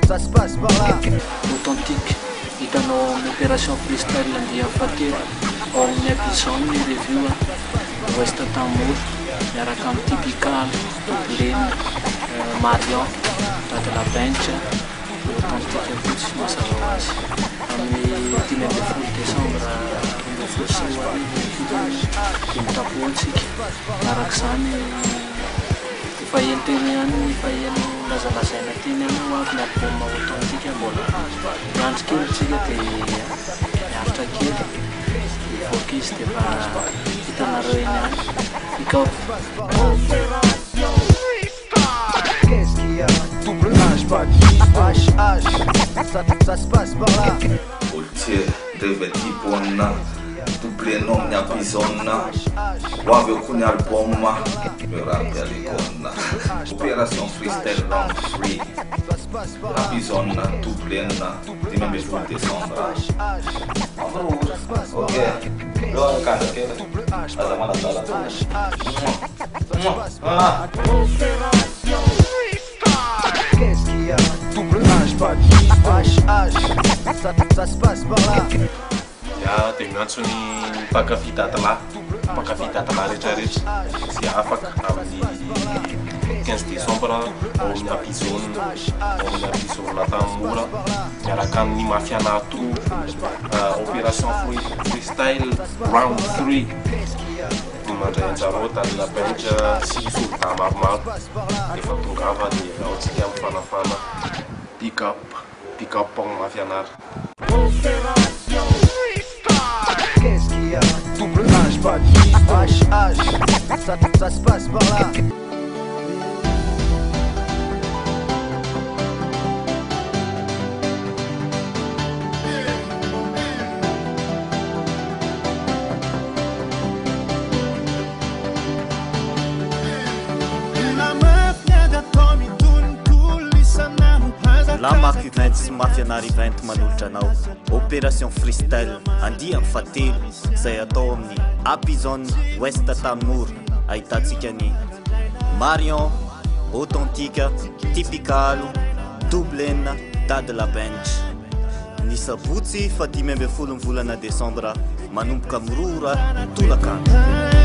ça se passe par là. Authentique, hitanao amin'ny opération freestyle andia fatelo ao amin'ny Abidjan ny review West Tamour miaraka amin'ny Typical, Doublena, Marion, Dade la Bench, authentique fotsy mazava ho azy amin'ny 10 décembre 2024 dia mitapoantsika miaraka izany efa eny teny ihany efa eny lazalazaina teny ihany avy ny album authentique mbola miandry kelitsika dia miaritra kely focus dia efa hitanareo eny ihany ikaopy. Qu'est-ce qu'il y a? Double H, pas de ça se passe par là. Oltier, reveti buona, Doublena amin'ny Abidjan, ho avy eo koa ny album mirampy alikona. Opération freestyle round 3 Abidjan, Doublena, 10 décembre. Ok, lo canta che la mano dalla Qu'est-ce qu'il y a? Double H, pas de ça se passe par là. Ya dia miantso ny mpankafy datalahy rehetrarehetra sy afaka amin'ny 15 décembre ao amin'ny Abidjan Tamour miaraka amin'ny Mafiana Trou opération freestyle round 3 mandray anjareo Dade la Bench sy soldat maromaro efa tongava dia aotsika mifanafana pick up amin'ny Mafianara. Qu'est-ce qu'il y a? Double H, pas de ça se passe par là. Lamark Event sy Mafianara Event manolotra anao opération freestyle andia fatelo izay atao amin'ny Abidjan West Tamour ahitantsika ny Marion, Authentique, Typical, Doublena, Dade la Bench. Ny sabotsy fa 10 volana Desambra manomboka mirora tolakandro.